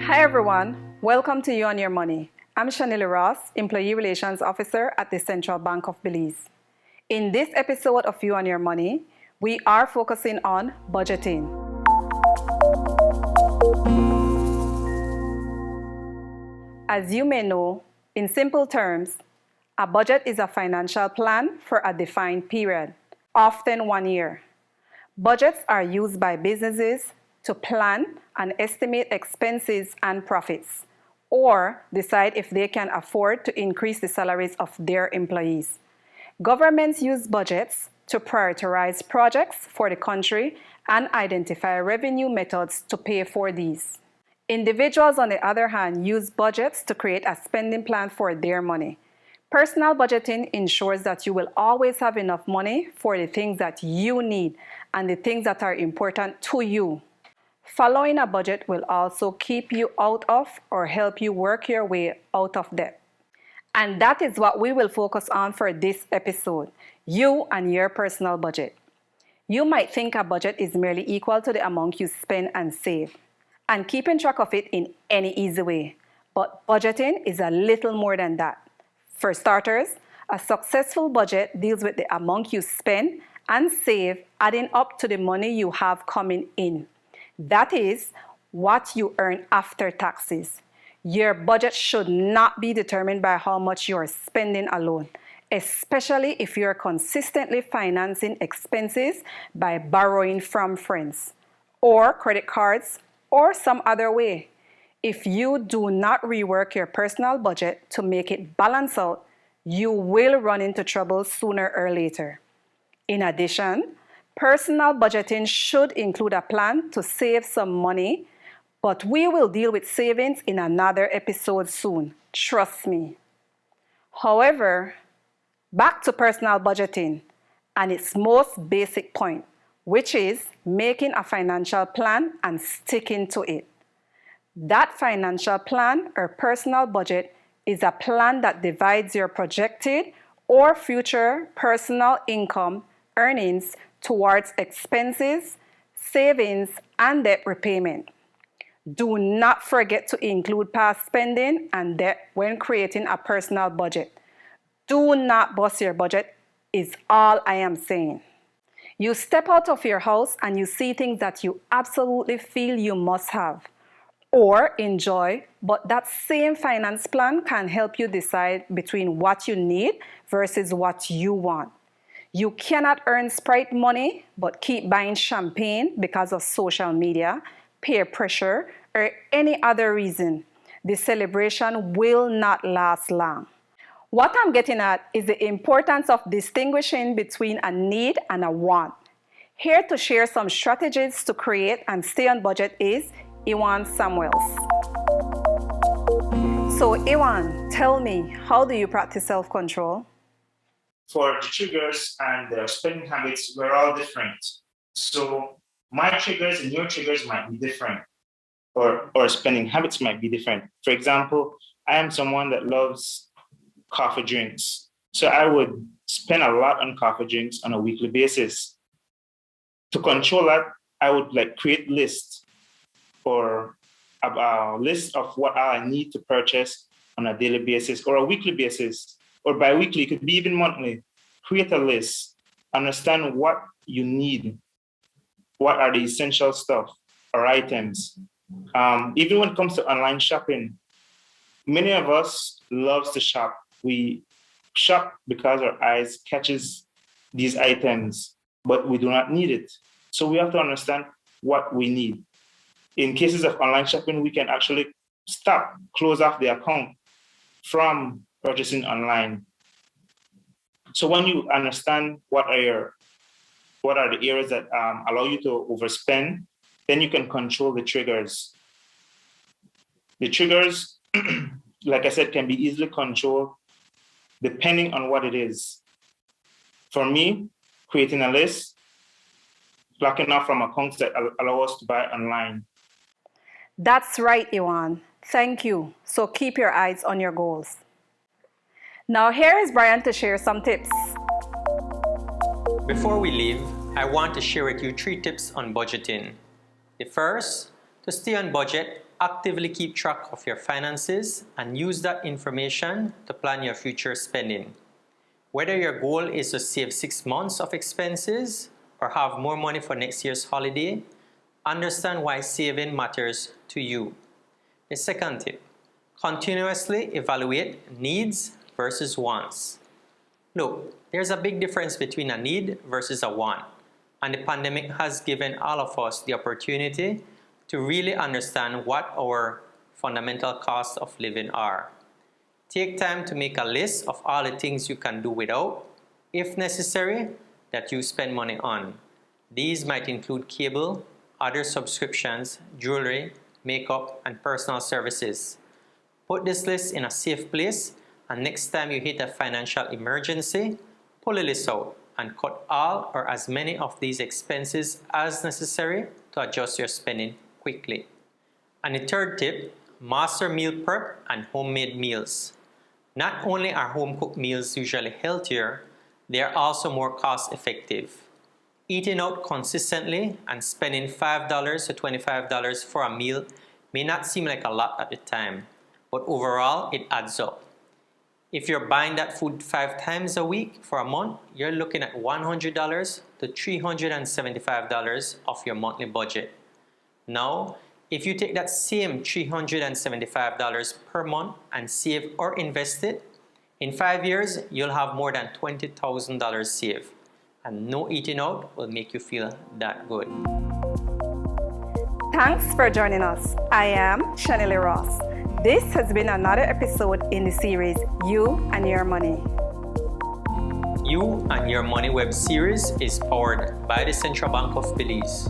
Hi everyone, welcome to You and Your Money. I'm Shanily Ross, Employee Relations Officer at the Central Bank of Belize. In this episode of You and Your Money, we are focusing on budgeting. As you may know, in simple terms, a budget is a financial plan for a defined period, often 1 year. Budgets are used by businesses to plan and estimate expenses and profits, or decide if they can afford to increase the salaries of their employees. Governments use budgets to prioritize projects for the country and identify revenue methods to pay for these. Individuals, on the other hand, use budgets to create a spending plan for their money. Personal budgeting ensures that you will always have enough money for the things that you need and the things that are important to you. Following a budget will also keep you out of or help you work your way out of debt. And that is what we will focus on for this episode, you and your personal budget. You might think a budget is merely equal to the amount you spend and save, and keeping track of it in any easy way. But budgeting is a little more than that. For starters, a successful budget deals with the amount you spend and save adding up to the money you have coming in. That is what you earn after taxes. Your budget should not be determined by how much you're spending alone, especially if you're consistently financing expenses by borrowing from friends or credit cards or some other way. If you do not rework your personal budget to make it balance out, you will run into trouble sooner or later. In addition, personal budgeting should include a plan to save some money, but we will deal with savings in another episode soon, trust me. However, back to personal budgeting and its most basic point, which is making a financial plan and sticking to it. That financial plan or personal budget is a plan that divides your projected or future personal income earnings towards expenses, savings, and debt repayment. Do not forget to include past spending and debt when creating a personal budget. Do not bust your budget, is all I am saying. You step out of your house and you see things that you absolutely feel you must have or enjoy, but that same finance plan can help you decide between what you need versus what you want. You cannot earn Sprite money but keep buying champagne because of social media, peer pressure, or any other reason. The celebration will not last long. What I'm getting at is the importance of distinguishing between a need and a want. Here to share some strategies to create and stay on budget is Iwan Samuels. So Iwan, tell me, how do you practice self-control? For the triggers and their spending habits, we're all different. So my triggers and your triggers might be different, or spending habits might be different. For example, I am someone that loves coffee drinks. So I would spend a lot on coffee drinks on a weekly basis. To control that, I would create lists or a list of what I need to purchase on a daily basis or a weekly basis or bi-weekly, it could be even monthly. Create a list, understand what you need, what are the essential stuff or items. Even when it comes to online shopping, many of us loves to shop. We shop because our eyes catches these items, but we do not need it. So we have to understand what we need. In cases of online shopping, we can actually close off the account from purchasing online. So when you understand what are the areas that allow you to overspend, then you can control the triggers. The triggers, like I said, can be easily controlled depending on what it is. For me, creating a list, blocking off from accounts that allow us to buy online. That's right, Iwan. Thank you. So keep your eyes on your goals. Now here is Brian to share some tips. Before we leave, I want to share with you 3 tips on budgeting. The first, to stay on budget, actively keep track of your finances and use that information to plan your future spending. Whether your goal is to save 6 months of expenses or have more money for next year's holiday, understand why saving matters to you. The second tip, continuously evaluate needs versus wants. Look, there's a big difference between a need versus a want, and the pandemic has given all of us the opportunity to really understand what our fundamental costs of living are. Take time to make a list of all the things you can do without, if necessary, that you spend money on. These might include cable, other subscriptions, jewelry, makeup, and personal services. Put this list in a safe place, and next time you hit a financial emergency, pull a list out and cut all or as many of these expenses as necessary to adjust your spending quickly. And the third tip, master meal prep and homemade meals. Not only are home-cooked meals usually healthier, they are also more cost-effective. Eating out consistently and spending $5 to $25 for a meal may not seem like a lot at the time, but overall it adds up. If you're buying that food 5 times a week for a month, you're looking at $100 to $375 of your monthly budget. Now, if you take that same $375 per month and save or invest it, in 5 years, you'll have more than $20,000 saved. And no eating out will make you feel that good. Thanks for joining us. I am Chanelle Ross. This has been another episode in the series You and Your Money. You and Your Money web series is powered by the Central Bank of Belize.